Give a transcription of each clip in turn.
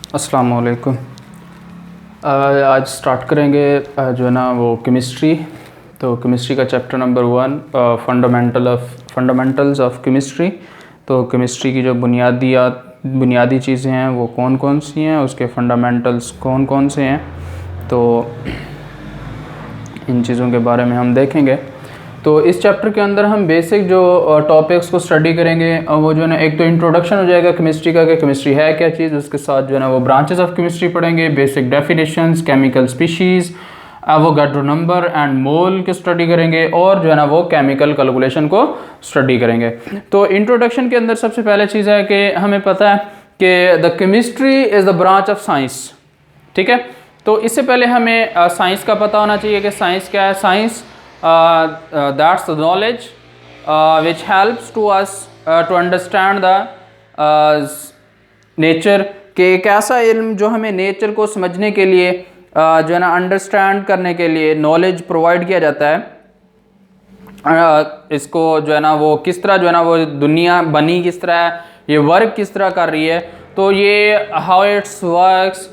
अस्सलाम वालेकुम। आज स्टार्ट करेंगे जो है ना वो केमिस्ट्री। तो केमिस्ट्री का chapter number 1 fundamentals of chemistry. तो केमिस्ट्री की जो बुनियादी चीज़ें हैं वो कौन कौन सी हैं, उसके फंडामेंटल्स कौन कौन से हैं, तो इन चीज़ों के बारे में हम देखेंगे। तो इस चैप्टर के अंदर हम बेसिक जो टॉपिक्स को स्टडी करेंगे वो जो है ना, एक तो इंट्रोडक्शन हो जाएगा केमिस्ट्री का कि केमिस्ट्री है क्या चीज़, उसके साथ जो है ना वो ब्रांचेस ऑफ केमिस्ट्री पढ़ेंगे, basic definitions, chemical species, Avogadro number and मोल की स्टडी करेंगे, और जो है ना वो केमिकल कैलकुलेशन को स्टडी करेंगे। तो इंट्रोडक्शन के अंदर सबसे पहले चीज़ है कि हमें पता है कि the chemistry is the branch of science. ठीक है, तो इससे पहले हमें साइंस का पता होना चाहिए कि साइंस क्या है। Science that's the knowledge which helps to us to understand the nature, कि एक ऐसा इल्म जो हमें नेचर को समझने के लिए जो है ना अंडरस्टैंड करने के लिए नॉलेज प्रोवाइड किया जाता है। इसको जो है ना वो किस तरह जो है ना वो दुनिया बनी किस तरह है, ये वर्क किस तरह कर रही है, तो ये हाउ इट्स वर्क्स,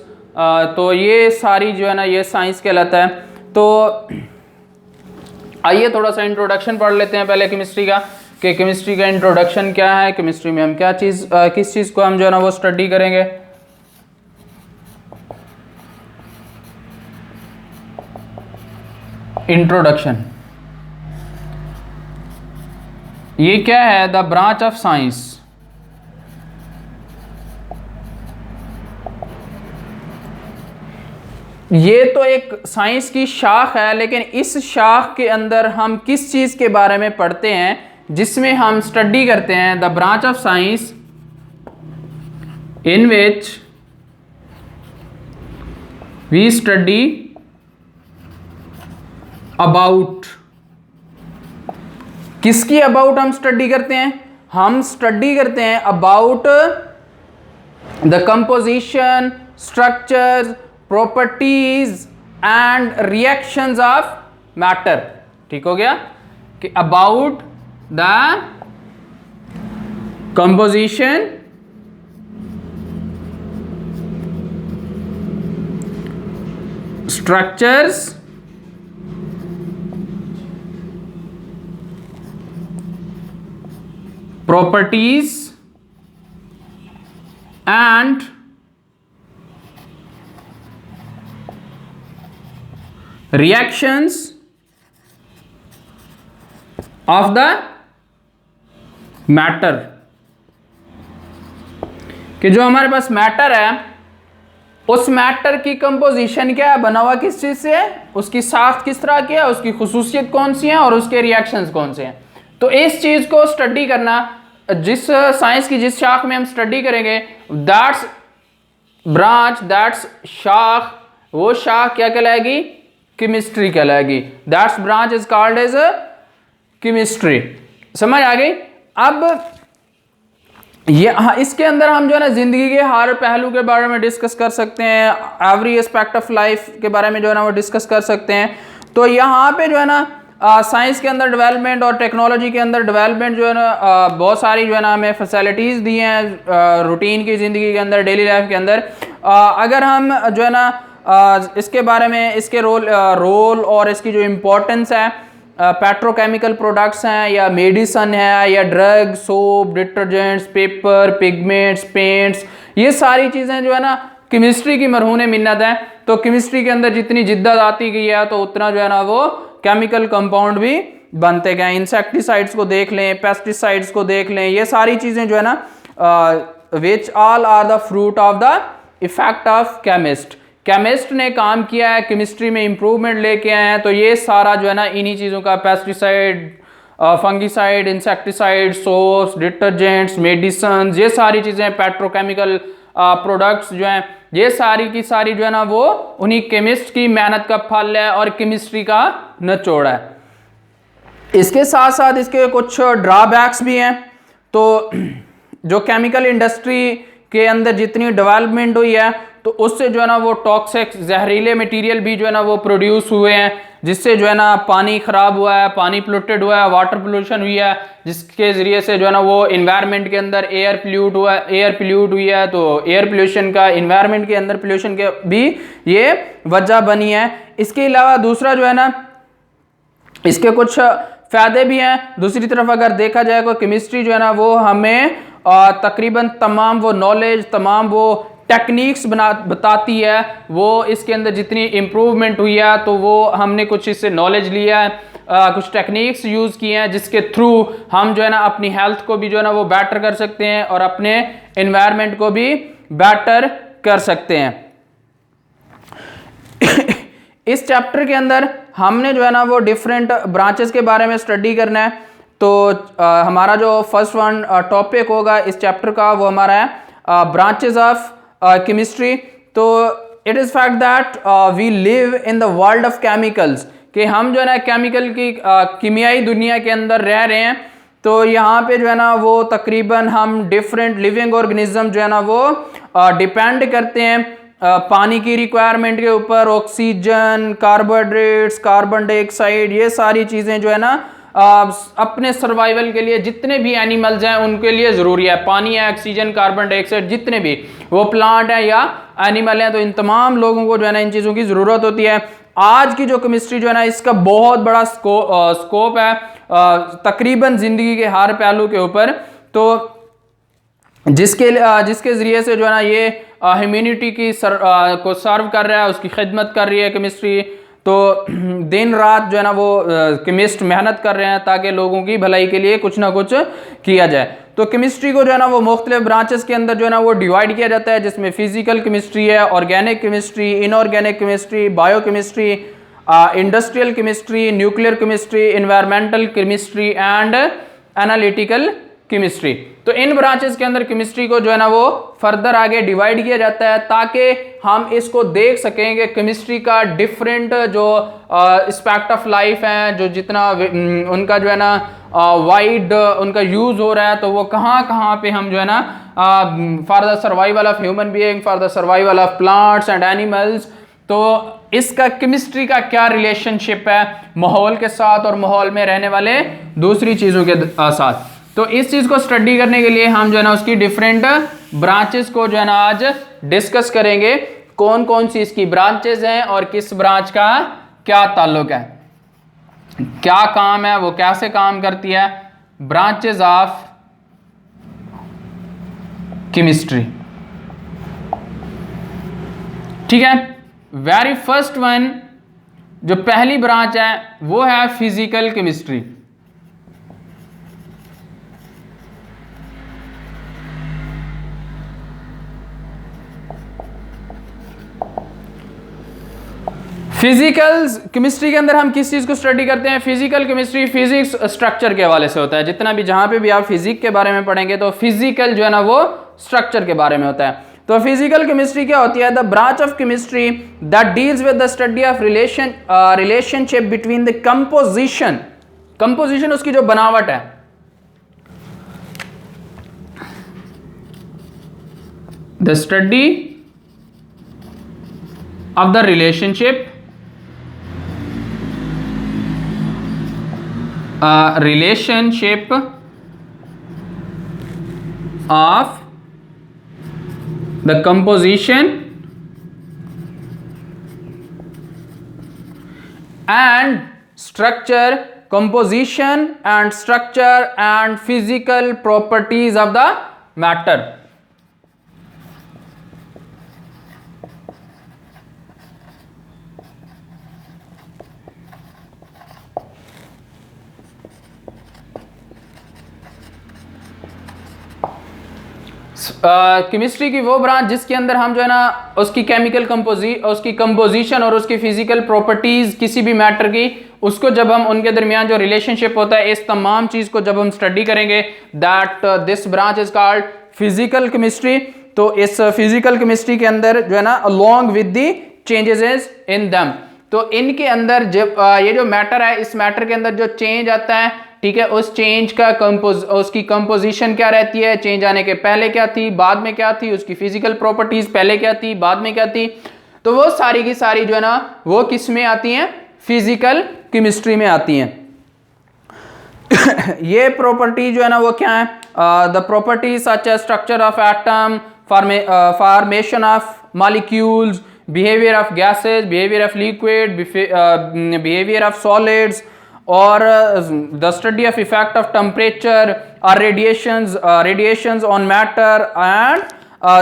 तो ये सारी जो है ना ये साइंस कहलाता है। तो आइए थोड़ा सा इंट्रोडक्शन पढ़ लेते हैं पहले केमिस्ट्री का, कि केमिस्ट्री का इंट्रोडक्शन क्या है, केमिस्ट्री में हम क्या चीज़ किस चीज़ को हम जो है ना वो स्टडी करेंगे। इंट्रोडक्शन, ये क्या है, द ब्रांच ऑफ साइंस। ये तो एक साइंस की शाख है, लेकिन इस शाख के अंदर हम किस चीज़ के बारे में पढ़ते हैं जिसमें हम स्टडी करते हैं, the branch of science in which we study about. किसकी अबाउट हम स्टडी करते हैं? हम स्टडी करते हैं about the composition, structures, properties and reactions of matter. ठीक हो गया, कि about the composition, structures, properties and reactions of the matter. कि जो हमारे पास मैटर है, उस मैटर की कंपोजिशन क्या है, बना हुआ किस चीज से है, उसकी साख्त किस तरह की है, उसकी खुसूसियत कौन सी है, और उसके रिएक्शंस कौन से हैं। तो इस चीज को स्टडी करना, जिस साइंस की जिस शाख में हम स्टडी करेंगे, दैट्स ब्रांच, दैट्स शाख, वो शाख क्या कहलाएगी? केमिस्ट्री कहलाएगी। That's branch is called as chemistry. समझ आ गई? अब ये इसके अंदर हम जो है ना जिंदगी के हर पहलू के बारे में डिस्कस कर सकते हैं, एवरी एस्पेक्ट ऑफ लाइफ के बारे में जो है ना वो डिस्कस कर सकते हैं। तो यहाँ पे जो है ना साइंस के अंदर डेवलपमेंट और टेक्नोलॉजी के अंदर डेवलपमेंट जो है ना बहुत सारी जो है ना हमें फैसिलिटीज़ दी हैं रूटीन की ज़िंदगी के अंदर, डेली लाइफ के अंदर। अगर हम जो है ना इसके बारे में, इसके रोल और इसकी जो इम्पोर्टेंस है, पेट्रोकेमिकल प्रोडक्ट्स हैं या मेडिसन है या drug, soap, detergents, paper, pigments, paints, ये सारी चीज़ें जो है ना केमिस्ट्री की मरहून मिन्नत है। तो केमिस्ट्री के अंदर जितनी जिद्दत आती गई है तो उतना जो है ना वो केमिकल कंपाउंड भी बनते गए। इंसेक्टिसाइड्स को देख लें, पेस्टिसाइड्स को देख लें, ये सारी चीज़ें जो है ना which all are the fruit of the effect of chemist. Chemist ने काम किया है, केमिस्ट्री में इंप्रूवमेंट लेके आए हैं। तो ये सारा जो है ना इन्हीं चीज़ों का, pesticide, fungicide, insecticide, soaps, detergents, medicine, ये सारी चीज़ें, पेट्रोकेमिकल प्रोडक्ट्स जो हैं, ये सारी की सारी जो है ना वो उन्हीं केमिस्ट की मेहनत का फल है और केमिस्ट्री का निचोड़ है। इसके साथ साथ इसके कुछ ड्रॉबैक्स भी हैं। तो जो केमिकल इंडस्ट्री के अंदर जितनी डेवलपमेंट हुई है तो उससे जो है ना वो टॉक्सिक जहरीले मटेरियल भी जो है ना वो प्रोड्यूस हुए हैं, जिससे जो है ना पानी खराब हुआ है, पानी पोल्यूटेड हुआ है, वाटर पोल्यूशन हुई है, जिसके जरिए से जो है ना वो इन्वायरमेंट के अंदर एयर पोल्यूट हुई है। तो एयर पोल्यूशन का इन्वायरमेंट के अंदर पोल्यूशन के भी ये वजह बनी है। इसके अलावा दूसरा जो है ना इसके कुछ फायदे भी हैं। दूसरी तरफ अगर देखा जाए तो केमिस्ट्री जो है ना वो हमें तकरीबन तमाम वो नॉलेज, तमाम वो टेक्निक्स बताती है। वो इसके अंदर जितनी इम्प्रूवमेंट हुई है तो वो हमने कुछ इससे नॉलेज लिया है, कुछ टेक्निक्स यूज़ किए हैं जिसके थ्रू हम जो है ना अपनी हेल्थ को भी जो है ना वो बेटर कर सकते हैं और अपने एनवायरनमेंट को भी बेटर कर सकते हैं। इस चैप्टर के अंदर हमने जो है ना वो डिफरेंट ब्रांचेस के बारे में स्टडी करना है। तो हमारा जो फर्स्ट वन टॉपिक होगा इस चैप्टर का वो हमारा है ब्रांचेस ऑफ केमिस्ट्री। तो it is fact that we live in the world of chemicals, कि हम जो है ना केमिकल की कीमियाई दुनिया के अंदर रह रहे हैं। तो यहाँ पे जो है ना वो तकरीबन हम डिफरेंट लिविंग ऑर्गेनिज्म जो है ना वो डिपेंड करते हैं पानी की रिक्वायरमेंट के ऊपर। ऑक्सीजन, कार्बोहाइड्रेट्स, कार्बन डाइऑक्साइड, ये सारी चीज़ें जो है ना अपने सर्वाइवल के लिए जितने भी एनिमल्स हैं उनके लिए ज़रूरी है। पानी है, ऑक्सीजन, कार्बन डाइऑक्साइड, जितने भी वो प्लांट है या एनिमल हैं, तो इन तमाम लोगों को जो है ना इन चीज़ों की ज़रूरत होती है। आज की जो केमिस्ट्री जो है ना इसका बहुत बड़ा स्कोप है तकरीबन ज़िंदगी के हर पहलू के ऊपर। तो जिसके ज़रिए से जो है ना ये ह्यूमैनिटी की को सर्व कर रहा है, उसकी खिदमत कर रही है केमिस्ट्री। तो दिन रात जो है ना वो केमिस्ट मेहनत कर रहे हैं ताकि लोगों की भलाई के लिए कुछ ना कुछ किया जाए। तो केमिस्ट्री को जो है ना वो मुख्तलिफ ब्रांचेस के अंदर जो है ना वो डिवाइड किया जाता है, जिसमें फिजिकल केमिस्ट्री है, organic chemistry, inorganic chemistry, bio chemistry, industrial chemistry, nuclear chemistry, environmental chemistry and analytical chemistry. तो इन ब्रांचेस के अंदर केमिस्ट्री को जो है ना वो फर्दर आगे डिवाइड किया जाता है ताकि हम इसको देख सकेंगे केमिस्ट्री का डिफरेंट जो एस्पेक्ट ऑफ लाइफ है, जो जितना उनका जो है ना वाइड उनका यूज़ हो रहा है, तो वो कहाँ कहाँ पे हम जो है ना for the survival of human being, for the survival of plants and animals, तो इसका केमिस्ट्री का क्या रिलेशनशिप है माहौल के साथ और माहौल में रहने वाले दूसरी चीज़ों के साथ। तो इस चीज़ को स्टडी करने के लिए हम जो है ना उसकी डिफरेंट ब्रांचेस को जो है ना आज डिस्कस करेंगे, कौन कौन सी इसकी ब्रांचेस हैं और किस ब्रांच का क्या ताल्लुक है, क्या काम है, वो कैसे काम करती है। ब्रांचेस ऑफ केमिस्ट्री, ठीक है। वेरी फर्स्ट वन जो पहली ब्रांच है वो है फिजिकल केमिस्ट्री। फिजिकल केमिस्ट्री के अंदर हम किस चीज़ को स्टडी करते हैं? फिजिकल केमिस्ट्री फिजिक्स स्ट्रक्चर के हवाले से होता है। जितना भी जहाँ पे भी आप फिजिक्स के बारे में पढ़ेंगे तो फिजिकल जो है ना वो स्ट्रक्चर के बारे में होता है। तो फिजिकल केमिस्ट्री क्या होती है? The branch of chemistry that deals with the study of relationship between the composition उसकी जो बनावट है, the study of the relationship of the composition and structure, composition and structure and physical properties of the matter. Chemistry की वो branch जिसके अंदर हम जो है ना उसकी उसकी कंपोजिशन और उसकी फिजिकल प्रॉपर्टीज किसी भी मैटर की, उसको जब हम उनके दरमियान जो रिलेशनशिप होता है, इस तमाम चीज को जब हम स्टडी करेंगे, that this branch is called physical chemistry. तो इस फिजिकल केमिस्ट्री के अंदर जो है ना along with the changes in दम, तो इनके अंदर जब ये जो मैटर है, इस मैटर के अंदर जो चेंज आता है ठीक है, उस चेंज का उसकी कंपोजिशन क्या रहती है, चेंज आने के पहले क्या थी, बाद में क्या थी, उसकी फिजिकल प्रॉपर्टीज पहले क्या थी, बाद में क्या थी, तो वो सारी की सारी जो है ना वो किस में आती हैं, फिजिकल केमिस्ट्री में आती हैं। ये प्रॉपर्टी जो है ना वो क्या है, the property such as structure of atom, formation of molecules, behaviour of gases, behaviour of liquid, behaviour of solids, और the study of effect of temperature और radiations on matter, and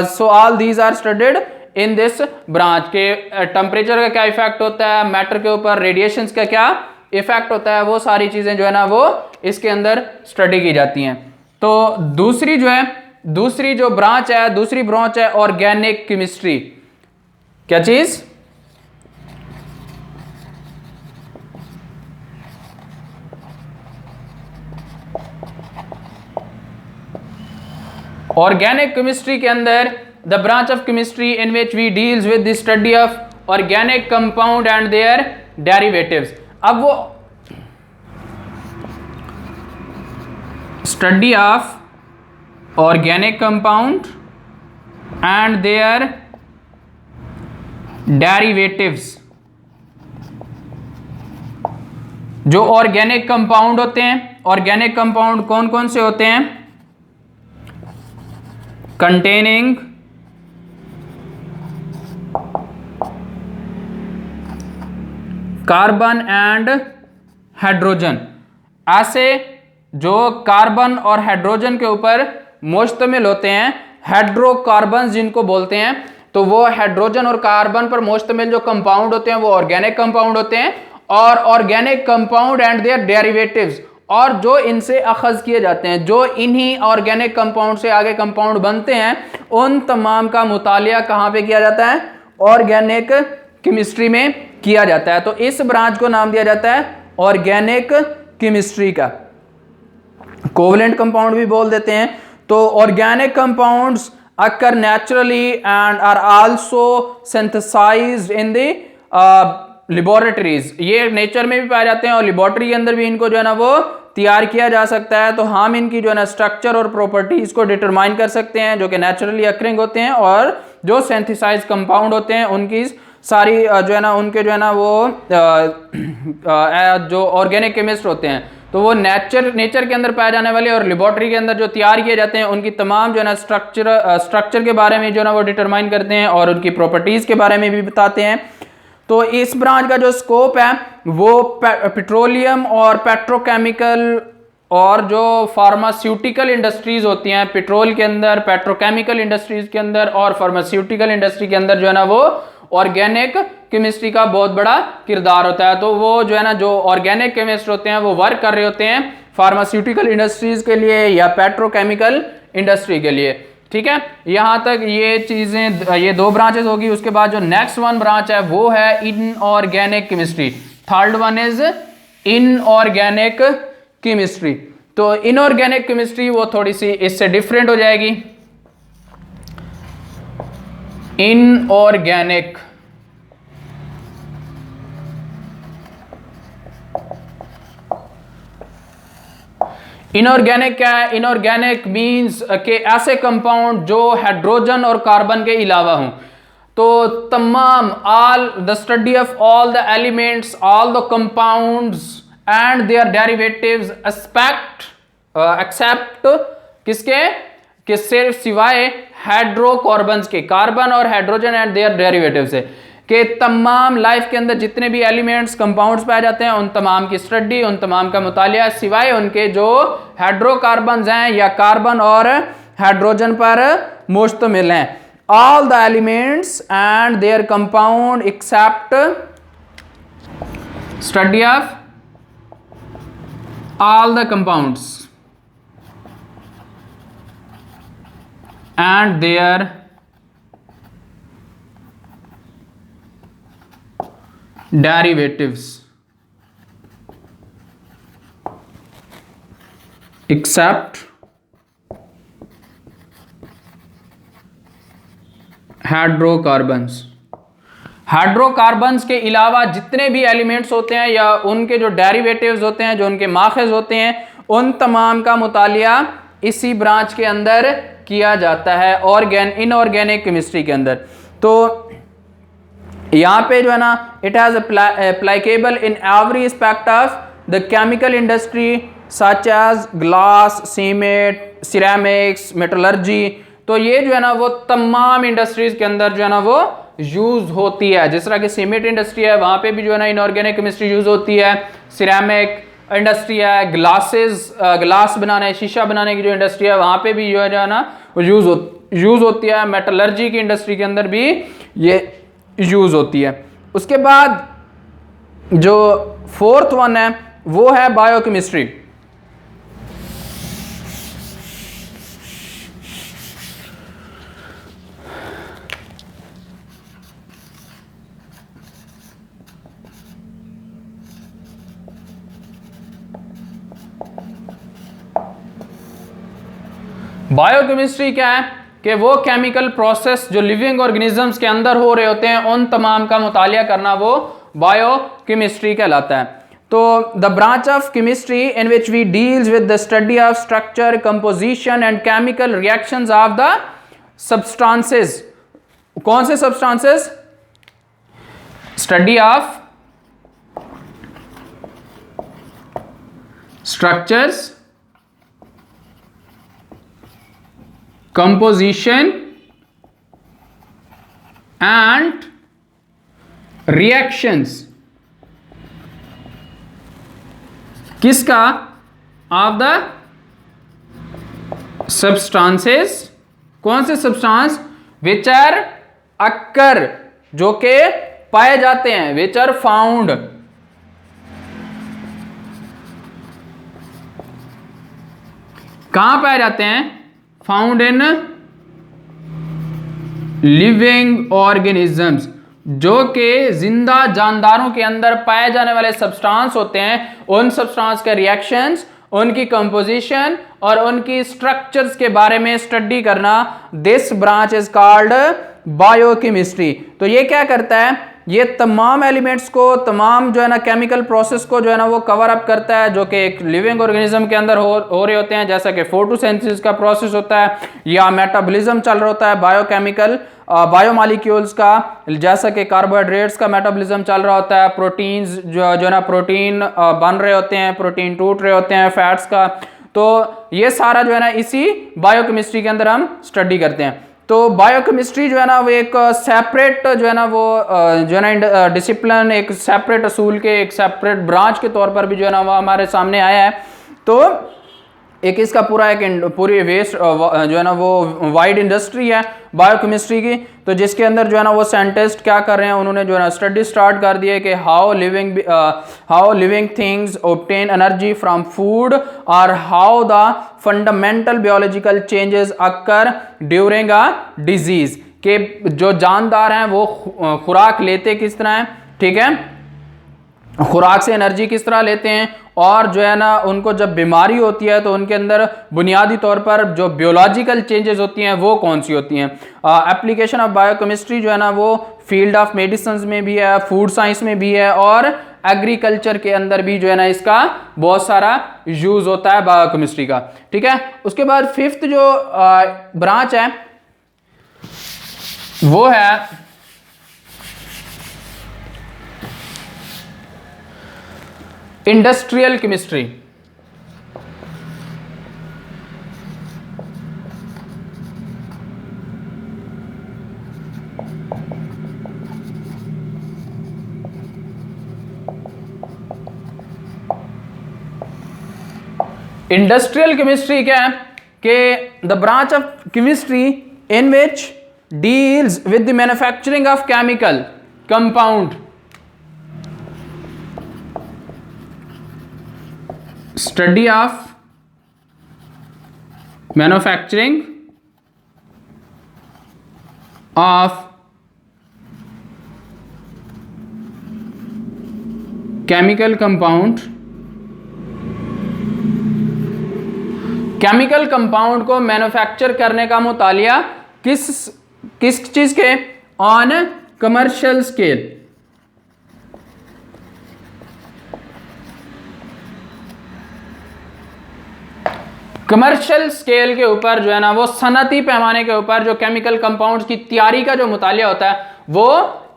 so all these are studied in this branch. के temperature का क्या effect होता है matter के ऊपर, radiations का क्या इफेक्ट होता है, वो सारी चीजें जो है ना वो इसके अंदर स्टडी की जाती हैं। तो दूसरी जो ब्रांच है ऑर्गेनिक केमिस्ट्री। क्या चीज, ऑर्गेनिक केमिस्ट्री के अंदर the branch of chemistry in which we deals with the study of organic compound and their derivatives. अब वो study of organic compound and their derivatives. जो ऑर्गेनिक कंपाउंड होते हैं, ऑर्गेनिक कंपाउंड कौन कौन से होते हैं, कंटेनिंग कार्बन एंड हाइड्रोजन। ऐसे जो कार्बन और हाइड्रोजन के ऊपर मुश्तमिल होते हैं, हाइड्रोकार्बन जिनको बोलते हैं, तो वो हाइड्रोजन और कार्बन पर मुश्तमिल जो कंपाउंड होते हैं वो ऑर्गेनिक कंपाउंड होते हैं। और organic compound and their derivatives, और जो इनसे अखज किए जाते हैं, जो इन्हीं ऑर्गेनिक कंपाउंड से आगे कंपाउंड बनते हैं, उन तमाम का मुतालिया कहाँ पे किया जाता है, ऑर्गेनिक केमिस्ट्री में किया जाता है। तो इस ब्रांच को नाम दिया जाता है ऑर्गेनिक केमिस्ट्री का। कोवलेंट कंपाउंड भी बोल देते हैं। तो organic compounds occur naturally and are also synthesised in the laboratories. ये नेचर में भी पाए जाते हैं और लेबोरेटरी के अंदर भी इनको जो है ना वो तैयार किया जा सकता है। तो हम इनकी जो है ना स्ट्रक्चर और प्रॉपर्टीज को डिटरमाइन कर सकते हैं, जो कि नेचुरली अकरिंग होते हैं, और जो सिंथेसाइज कंपाउंड होते हैं उनकी सारी जो है ना उनके जो है ना वो जो ऑर्गेनिक केमिस्ट होते हैं, तो वो नेचर के अंदर पाए जाने वाले और लेबोरेटरी के अंदर जो तैयार किए जाते हैं उनकी तमाम जो है ना स्ट्रक्चर के बारे में जो है ना वो डिटरमाइन करते हैं और उनकी प्रॉपर्टीज के बारे में भी बताते हैं। तो इस ब्रांच का जो स्कोप है वो पेट्रोलियम और पेट्रोकेमिकल और जो फार्मास्यूटिकल इंडस्ट्रीज होती हैं, पेट्रोल के अंदर, पेट्रोकेमिकल इंडस्ट्रीज के अंदर और फार्मास्यूटिकल इंडस्ट्री के अंदर जो है ना वो ऑर्गेनिक केमिस्ट्री का बहुत बड़ा किरदार होता है। तो वो जो है ना जो ऑर्गेनिक केमिस्ट होते हैं वो वर्क कर रहे होते हैं फार्मास्यूटिकल इंडस्ट्रीज के लिए या पेट्रोकेमिकल इंडस्ट्री के लिए। ठीक है, यहां तक ये चीजें, ये दो ब्रांचेस होगी। उसके बाद जो नेक्स्ट वन ब्रांच है वो है inorganic chemistry. Third one is inorganic chemistry. तो इनऑर्गेनिक केमिस्ट्री वो थोड़ी सी इससे डिफरेंट हो जाएगी। इनऑर्गेनिक इनऑर्गेनिक क्या है? इनऑर्गेनिक मींस के ऐसे कंपाउंड जो हाइड्रोजन और कार्बन के अलावा हों। तो तमाम all the study of all the elements, all the compounds and their derivatives except किसके? कि सिर्फ सिवाय हाइड्रोकार्बन्स के, कार्बन और हाइड्रोजन एंड देयर डेरिवेटिव से, कि तमाम लाइफ के अंदर जितने भी एलिमेंट्स कंपाउंड्स पाए जाते हैं उन तमाम की स्टडी, उन तमाम का मुतालिया, सिवाय उनके जो हाइड्रोकार्बन्स हैं या कार्बन और हाइड्रोजन पर मुश्तमिल हैं। All the elements and their compound except study of all the compounds and their derivatives except hydrocarbons. Hydrocarbons के अलावा जितने भी एलिमेंट्स होते हैं या उनके जो डेरिवेटिव्स होते हैं, जो उनके माखज़ होते हैं, उन तमाम का मुतालिया इसी ब्रांच के अंदर किया जाता है इनऑर्गेनिक केमिस्ट्री के अंदर। तो यहाँ पे जो है ना, it has applicable in every aspect of the chemical industry such as glass, cement, ceramics, metallurgy. तो ये जो है ना वो तमाम इंडस्ट्रीज के अंदर जो है ना वो यूज होती है। जिस तरह की सीमेंट इंडस्ट्री है वहाँ पे भी जो है ना इनऑर्गेनिक केमिस्ट्री यूज होती है। सिरेमिक इंडस्ट्री है, ग्लास बनाने, शीशा बनाने की जो इंडस्ट्री है वहाँ पे भी जो है ना वो यूज होती है। मेटलर्जी की इंडस्ट्री के अंदर भी ये यूज होती है। उसके बाद जो फोर्थ वन है वो है बायोकेमिस्ट्री। बायोकेमिस्ट्री क्या है कि वो केमिकल प्रोसेस जो लिविंग ऑर्गेनिजम्स के अंदर हो रहे होते हैं उन तमाम का मुतालिया करना वो बायोकेमिस्ट्री कहलाता है। तो the branch of chemistry in which we deals with the study of structure, composition and chemical reactions of the substances. कौन से substances? Study of structures, composition and reactions। किसका? of the substances। कौन से substance? which are occur, जो के पाए जाते हैं, which are found। कहां पाए जाते हैं? फाउंड इन लिविंग ऑर्गेनिजम्स, जो कि जिंदा जानदारों के अंदर पाए जाने वाले सब्सटेंस होते हैं। उन सब्सटेंस के रिएक्शंस, उनकी कंपोजिशन और उनकी स्ट्रक्चर्स के बारे में स्टडी करना, this branch is called biochemistry. तो ये क्या करता है? ये तमाम एलिमेंट्स को, तमाम जो है ना केमिकल प्रोसेस को जो है ना वो कवर अप करता है, जो कि एक लिविंग ऑर्गेनिज्म के अंदर हो रहे होते हैं। जैसा कि फोटोसिंथेसिस का प्रोसेस होता है या मेटाबॉलिज्म चल रहा होता है बायोकेमिकल बायोमॉलिक्यूल्स का, जैसा कि कार्बोहाइड्रेट्स का मेटाबॉलिज्म चल रहा होता है, प्रोटीन्स जो है ना प्रोटीन बन रहे होते हैं, प्रोटीन टूट रहे होते हैं, फैट्स का। तो ये सारा जो है ना इसी बायोकेमिस्ट्री के अंदर हम स्टडी करते हैं। तो बायोकेमिस्ट्री जो है ना वो एक सेपरेट जो है ना वो जो है ना डिसिप्लिन, एक सेपरेट असूल के, एक सेपरेट ब्रांच के तौर पर भी जो है ना वो हमारे सामने आया है। तो एक इसका पूरा एक पूरी वेस्ट जो है ना वो वाइड इंडस्ट्री है बायोकेमिस्ट्री की। तो जिसके अंदर जो है ना वो साइंटिस्ट क्या कर रहे हैं, उन्होंने जो है ना स्टडी स्टार्ट कर दी है कि how living things obtain energy from food और how the fundamental biological changes occur during a disease. के जो जानदार हैं वो खुराक लेते किस तरह हैं, ठीक है, खुराक से एनर्जी किस तरह लेते हैं, और जो है ना उनको जब बीमारी होती है तो उनके अंदर बुनियादी तौर पर जो बियोलॉजिकल चेंजेस होती हैं वो कौन सी होती हैं। एप्लीकेशन ऑफ बायोकेमिस्ट्री जो है ना वो फील्ड ऑफ मेडिसिन में भी है, फूड साइंस में भी है और एग्रीकल्चर के अंदर भी जो है ना इसका बहुत सारा यूज होता है बायोकेमिस्ट्री का, ठीक है। उसके बाद फिफ्थ जो ब्रांच है वो है इंडस्ट्रियल केमिस्ट्री। इंडस्ट्रियल केमिस्ट्री क्या है कि the branch of chemistry in which deals with the manufacturing of chemical compound, study of manufacturing of chemical compound. Chemical compound को मैन्युफैक्चर करने का मुतालिया किस चीज के, on commercial scale. Commercial scale के ऊपर जो है ना वो सनती पैमाने के ऊपर जो केमिकल कंपाउंड्स की तैयारी का जो मुतालिया होता है वो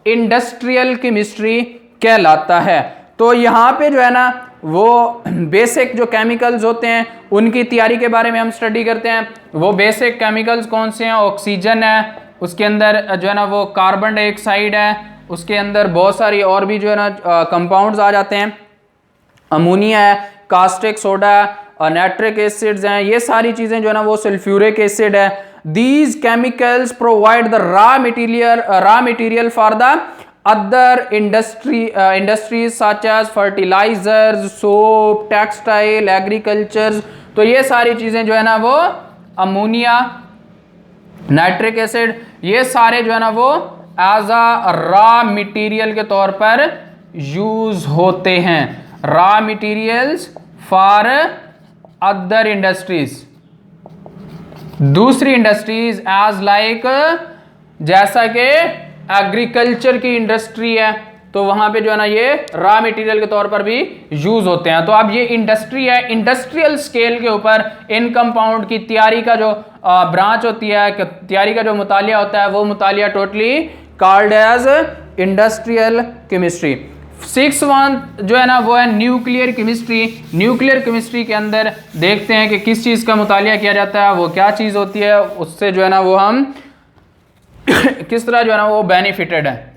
इंडस्ट्रियल केमिस्ट्री कहलाता है। तो यहाँ पे जो है ना वो बेसिक जो केमिकल्स होते हैं उनकी तैयारी के बारे में हम स्टडी करते हैं। वो बेसिक केमिकल्स कौन से हैं? ऑक्सीजन है, उसके अंदर जो है ना वो कार्बन डाइऑक्साइड है, उसके अंदर बहुत सारी और भी जो है ना कंपाउंड्स आ जाते हैं, अमोनिया है, कास्टिक सोडा और नाइट्रिक एसिड्स हैं, ये सारी चीज़ें जो है ना वो सल्फ्यूरिक एसिड है। These chemicals provide the raw material for the other industries such as fertilisers, soap, textile, agriculture. तो ये सारी चीज़ें जो है ना वो अमोनिया, नाइट्रिक एसिड, ये सारे जो है ना वो एज अ रॉ मटेरियल के तौर पर यूज होते हैं। Raw materials for other industries, दूसरी इंडस्ट्रीज एज लाइक, जैसा कि एग्रीकल्चर की इंडस्ट्री है तो वहां पे जो है ना ये रॉ मटेरियल के तौर पर भी यूज होते हैं। तो अब ये इंडस्ट्री है, इंडस्ट्रियल स्केल के ऊपर इन कंपाउंड की तैयारी का जो ब्रांच होती है, तैयारी का जो मुतालिया होता है वो मुतालिया totally called as industrial chemistry. 6th one जो है ना वो है न्यूक्लियर केमिस्ट्री। न्यूक्लियर केमिस्ट्री के अंदर देखते हैं कि किस चीज़ का मुतालिया किया जाता है, वो क्या चीज़ होती है, उससे जो है ना वो हम किस तरह जो है ना वो बेनिफिटेड है।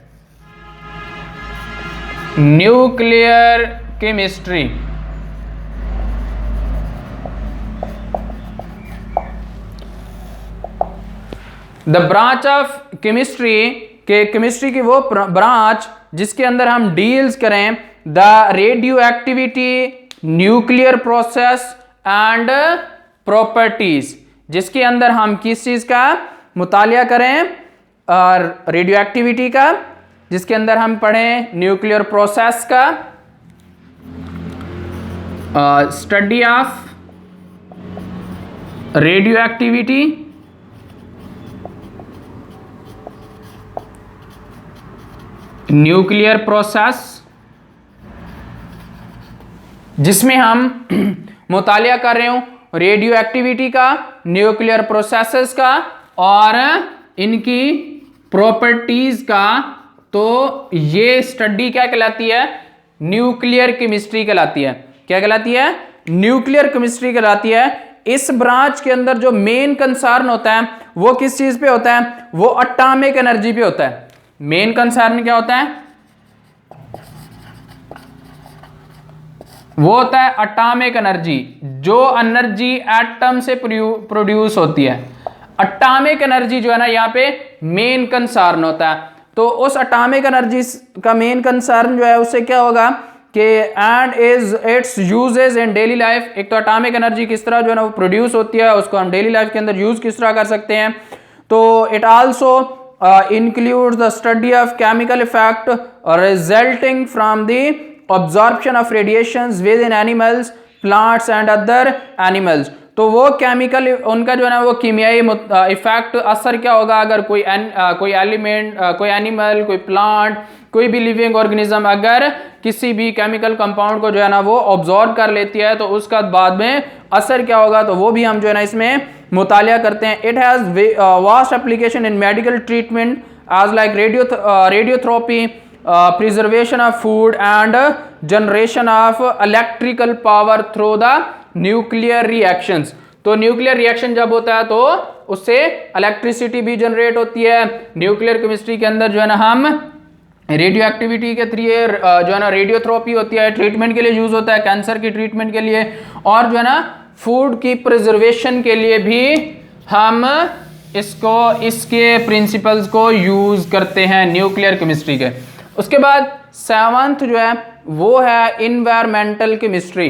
Nuclear chemistry the branch of chemistry के केमिस्ट्री की वो ब्रांच जिसके अंदर हम डील्स करें the radio activity, nuclear process and properties, जिसके अंदर हम किस चीज का मुतालिया करें? रेडियो एक्टिविटी का, जिसके अंदर हम पढ़ें न्यूक्लियर प्रोसेस का, study of radio activity, nuclear process, जिसमें हम मुतालिया कर रहे हूं रेडियो एक्टिविटी का, न्यूक्लियर प्रोसेसेस का और इनकी प्रॉपर्टीज का। तो ये स्टडी क्या कहलाती है? न्यूक्लियर केमिस्ट्री कहलाती है। क्या कहलाती है? न्यूक्लियर केमिस्ट्री कहलाती है। इस ब्रांच के अंदर जो मेन कंसर्न होता है वो किस चीज पे होता है? वो एटॉमिक एनर्जी पे होता है। मेन कंसर्न क्या होता है? वो होता है एटॉमिक एनर्जी, जो एनर्जी एटम से प्रोड्यूस होती है। एटॉमिक एनर्जी जो है ना यहाँ पे मेन कंसर्न होता है। तो उस एटॉमिक एनर्जी का मेन कंसर्न जो है उससे क्या होगा कि and is it's uses in daily life. एक तो एटॉमिक एनर्जी किस तरह जो है ना वो प्रोड्यूस होती है, उसको हम डेली लाइफ के अंदर यूज किस तरह कर सकते हैं। तो it also includes the study of chemical effect resulting from the absorption of radiations within animals, plants and other animals। तो वो केमिकल उनका जो है ना वो कीमियाई इफेक्ट असर क्या होगा अगर कोई एलिमेंट, कोई एनिमल, कोई प्लांट, कोई भी लिविंग ऑर्गेनिज्म अगर किसी भी केमिकल कंपाउंड को जो है ना वो ऑब्जॉर्व कर लेती है तो उसका बाद में असर क्या होगा, तो वो भी हम जो है ना इसमें मुतालिया करते हैं। It has vast application in medical treatment as like radiotherapy, preservation of food and generation of electrical power through the nuclear reactions. तो न्यूक्लियर रिएक्शन जब होता है तो उससे इलेक्ट्रिसिटी भी जनरेट होती है। न्यूक्लियर केमिस्ट्री के अंदर जो है ना हम रेडियो एक्टिविटी के थ्रू जो है ना रेडियोथेरेपी होती है, ट्रीटमेंट के लिए यूज होता है, कैंसर की ट्रीटमेंट के लिए, और जो है ना फूड की प्रिजर्वेशन के लिए भी हम इसके प्रिंसिपल्स को यूज करते हैं न्यूक्लियर केमिस्ट्री के। उसके बाद 7th जो है वो है इन्वायरमेंटल केमिस्ट्री।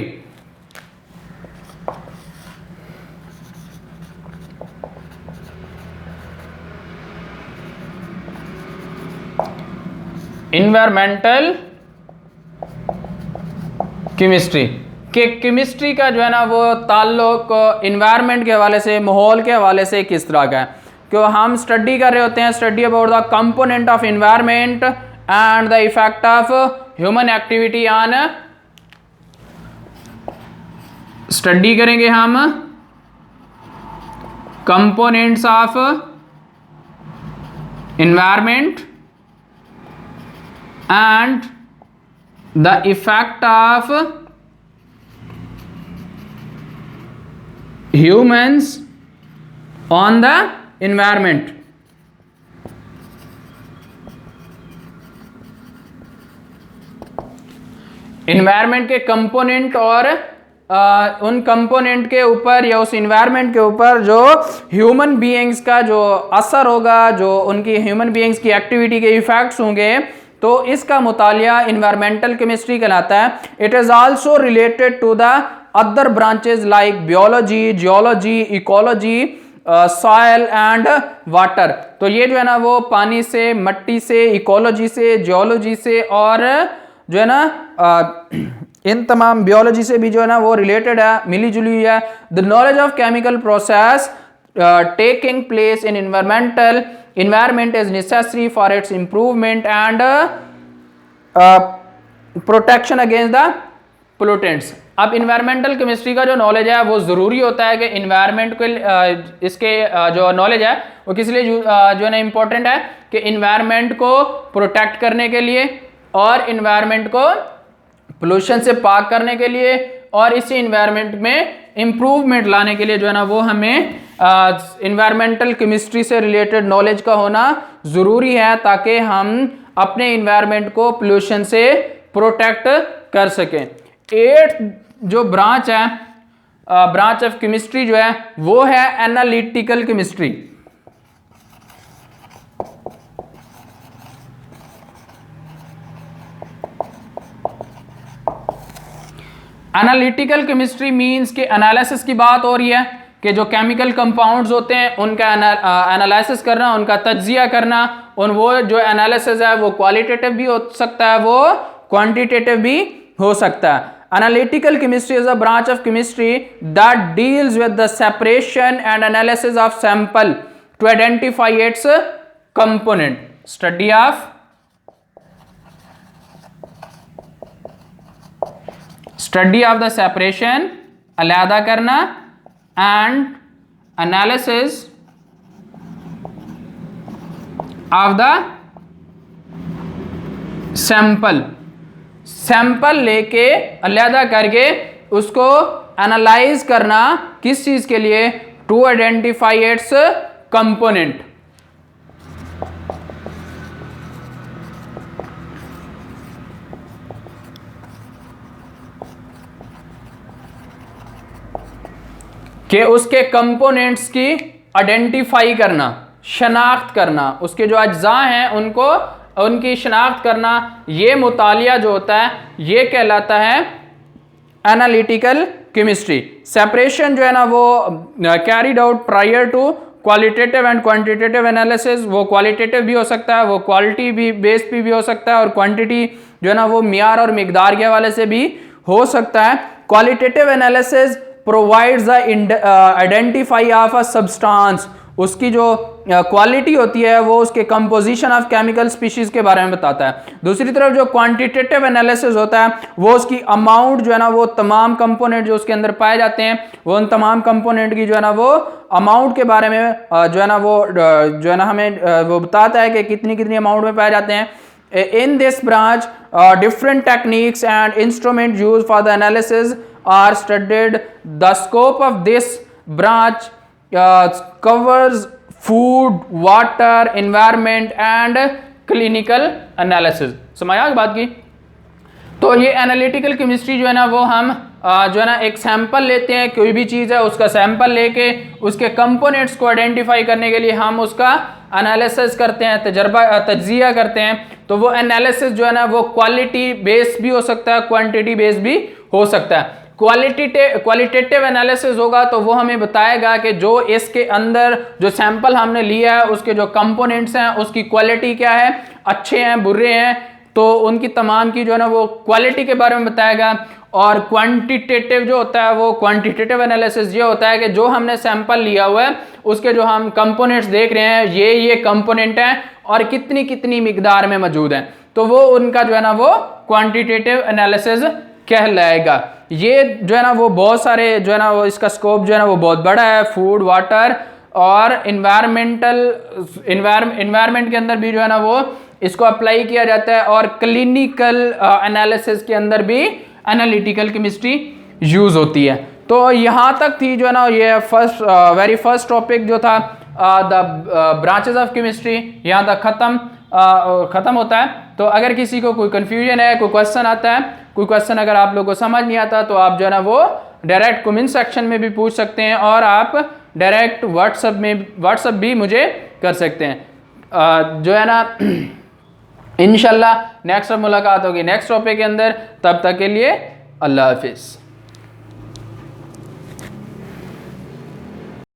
इन्वायरमेंटल केमिस्ट्री के केमिस्ट्री का जो है ना वो ताल्लुक इन्वायरमेंट के हवाले से, माहौल के हवाले से किस तरह का है। कि हम स्टडी कर रहे होते हैं, study about the component of environment and the effect of human activity on, study करेंगे हम components of environment and the effect of humans on the environment. Environment के कंपोनेंट और उन कंपोनेंट के ऊपर या उस एनवायरनमेंट के ऊपर जो ह्यूमन बीइंग्स का जो असर होगा, जो उनकी ह्यूमन बीइंग्स की एक्टिविटी के इफेक्ट्स होंगे, तो इसका मुतालिया एनवायरमेंटल केमिस्ट्री कहलाता है। It is also related to the other branches like biology, geology, ecology, soil and water. तो ये जो है ना वो पानी से, मट्टी से, इकोलॉजी से, जियोलॉजी से और जो है ना इन तमाम बायोलॉजी से भी जो है ना वो रिलेटेड है, मिली जुली हुई है। The knowledge of chemical process taking place in environment is necessary for its improvement and protection against the pollutants। अब इन्वायरमेंटल केमिस्ट्री का जो नॉलेज है वो ज़रूरी होता है कि इन्वायरमेंट को इसके जो नॉलेज है वो किस लिए जो है ना इम्पोर्टेंट है कि इन्वायरमेंट को प्रोटेक्ट करने के लिए और इन्वायरमेंट को पोल्यूशन से पाक करने के लिए और इसी इन्वायरमेंट में इम्प्रूवमेंट लाने के लिए जो है ना वो हमें इन्वायरमेंटल केमिस्ट्री से रिलेटेड नॉलेज का होना ज़रूरी है, ताकि हम अपने इन्वायरमेंट को पोल्यूशन से प्रोटेक्ट कर सकें। 8th जो ब्रांच है, ब्रांच ऑफ केमिस्ट्री जो है वो है analytical chemistry. Analytical chemistry means के एनालिसिस की बात हो रही है कि जो केमिकल कंपाउंड्स होते हैं उनका एनालिसिस करना, उनका तज्जिया करना, उन वो जो एनालिसिस है वो क्वालिटेटिव भी हो सकता है, वो क्वांटिटेटिव भी हो सकता है। Analytical chemistry is a branch of chemistry that deals with the separation and analysis of sample to identify its component. Study of the separation, अलहदा करना, and analysis of the sample लेके अलहदा करके उसको एनालाइज करना, किस चीज के लिए? To identify its component. कि उसके कंपोनेंट्स की आइडेंटिफाई करना, शनाख्त करना, उसके जो अज्जा हैं उनको उनकी शनाख्त करना, ये मुतालिया जो होता है ये कहलाता है एनालिटिकल केमिस्ट्री। सेपरेशन जो है ना वो carried out prior to qualitative and quantitative analysis. वो क्वालिटेटिव भी हो सकता है, वो क्वालिटी भी बेस पे भी हो सकता है, और क्वांटिटी जो है ना वो मियार और मिकदार के हवाले से भी हो सकता है। Qualitative analysis provides the identify of a substance. उसकी जो क्वालिटी होती है वो उसके कंपोजिशन ऑफ केमिकल स्पीशीज के बारे में बताता है। दूसरी तरफ जो क्वांटिटेटिव एनालिसिस होता है वो उसकी अमाउंट जो है ना वो तमाम कंपोनेंट जो उसके अंदर पाए जाते हैं वो उन तमाम कंपोनेंट की जो है ना वो अमाउंट के बारे में जो है ना वो जो है ना हमें वो बताता है कि कितनी कितनी अमाउंट में पाए जाते हैं। इन this branch different techniques and instrument use for the analysis are studied. The scope of this branch covers food, water, environment and clinical analysis। समझा इस बात की? तो ये एनालिटिकल केमिस्ट्री जो है ना वो हम जो है ना एक सैंपल लेते हैं, कोई भी चीज़ है उसका सैंपल लेके उसके कंपोनेंट्स को आइडेंटिफाई करने के लिए हम उसका एनालिसिस करते हैं, तज्जिया करते हैं। तो वो एनालिसिस जो है ना वो क्वालिटी बेस भी हो सकता है, क्वांटिटी बेस भी हो सकता है। क्वालिटेटिव एनालिसिस होगा तो वो हमें बताएगा कि जो इसके अंदर जो सैंपल हमने लिया है उसके जो कंपोनेंट्स हैं उसकी क्वालिटी क्या है, अच्छे हैं, बुरे हैं, तो उनकी तमाम की जो है ना वो क्वालिटी के बारे में बताएगा। और क्वांटिटेटिव जो होता है वो क्वांटिटेटिव एनालिसिस ये होता है कि जो हमने सैंपल लिया हुआ है उसके जो हम कंपोनेंट्स देख रहे हैं ये कंपोनेंट हैं और कितनी कितनी मिकदार में मौजूद हैं, तो वो उनका जो है ना वो क्वांटिटेटिव एनालिसिस कहलाएगा। ये जो है ना वो बहुत सारे जो है ना वो इसका स्कोप जो है ना वो बहुत बड़ा है, फूड, वाटर और इन्वायरमेंट के अंदर भी जो है ना वो इसको अप्लाई किया जाता है, और क्लिनिकल एनालिसिस के अंदर भी एनालिटिकल केमिस्ट्री यूज होती है। तो यहाँ तक थी जो है ना ये वेरी फर्स्ट टॉपिक जो था द ब्रांचेस ऑफ केमिस्ट्री, यहाँ तक खत्म होता है। तो अगर किसी को कोई कंफ्यूजन है, कोई क्वेश्चन आता है, कोई क्वेश्चन अगर आप लोगों को समझ नहीं आता तो आप जो है ना वो डायरेक्ट कमेंट सेक्शन में भी पूछ सकते हैं, और आप डायरेक्ट व्हाट्सएप भी मुझे कर सकते हैं। जो है ना इंशाल्लाह नेक्स्ट मुलाकात होगी नेक्स्ट टॉपिक के अंदर। तब तक के लिए अल्लाह हाफिज़।